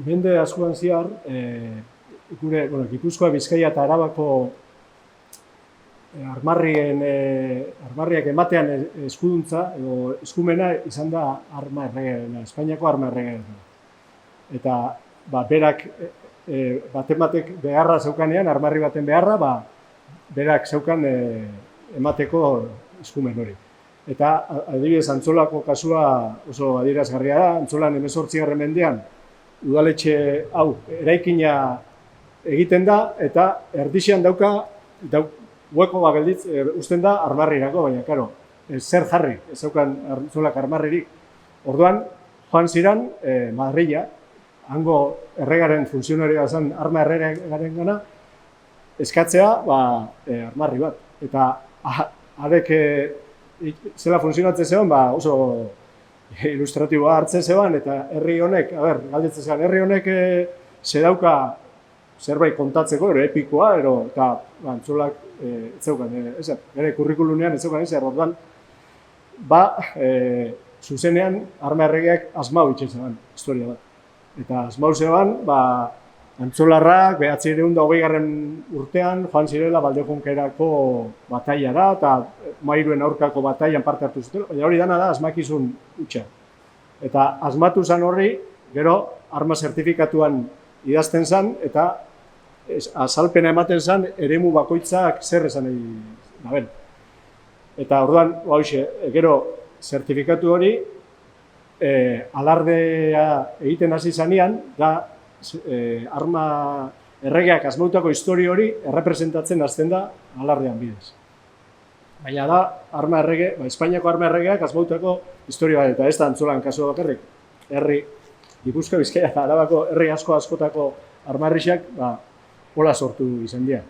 mende askoan zehar, gure, Gipuzkoa, Bizkaia eta Arabako armarriak ematean eskuduntza edo eskumena izan da arma erregearena, Espainiako arma erregearena. Eta berak baten batek beharra zeukanean, armarri baten beharra, berak zeukan emateko eskumen hori. Eta adibidez Antzolako kasua oso adierazgarria da, Antzolan 18. mendean udaletxe hau eraikina egiten da eta erdixean dauka hueko uzten da armarrirako, baina, karo, zer jarri, ez zeukan Antzolak armarririk. Orduan, joan ziren Madrila, hango erregaren funtzionarioa zen arma erregaren gana, eskatzea armarri bat. Eta arek zela funtzionatzen zegoen, oso ilustratiboa hartzen zegoen, eta herri honek, galdetzen zegoen, herri honek zedauka zerbait kontatzeko, epikoa, eta Antzolak ez zeukan, bere kurrikulunean ez zeukan ezer, orduan, zuzenean arma erregeak asmau itxen zegoen, historia bat. Eta asmau zegoen, Antzolarrak 1920. urtean joan zirela Valdejonkerako batailara eta Mairuen aurkako batailan parte hartu zuten, baina hori dana da asmakizun hutsa. Eta asmatu zen horri, gero arma zertifikatuan idazten zen, eta azalpena ematen zen eremu bakoitzak zer esan nahi. Eta orduan, gero zertifikatu hori alardea egiten hasi zanean, da arma erregeak asmautako historia hori errepresentatzen hasten da alardean bidez. Baina da, Espainiako arma erregeak asmautako historia bat, eta ez da Antzolan kasua bakarrik. Herri, Gipuzkoa, Bizkaia eta Arabako herri askotako armarrixak hola sortu izan dira.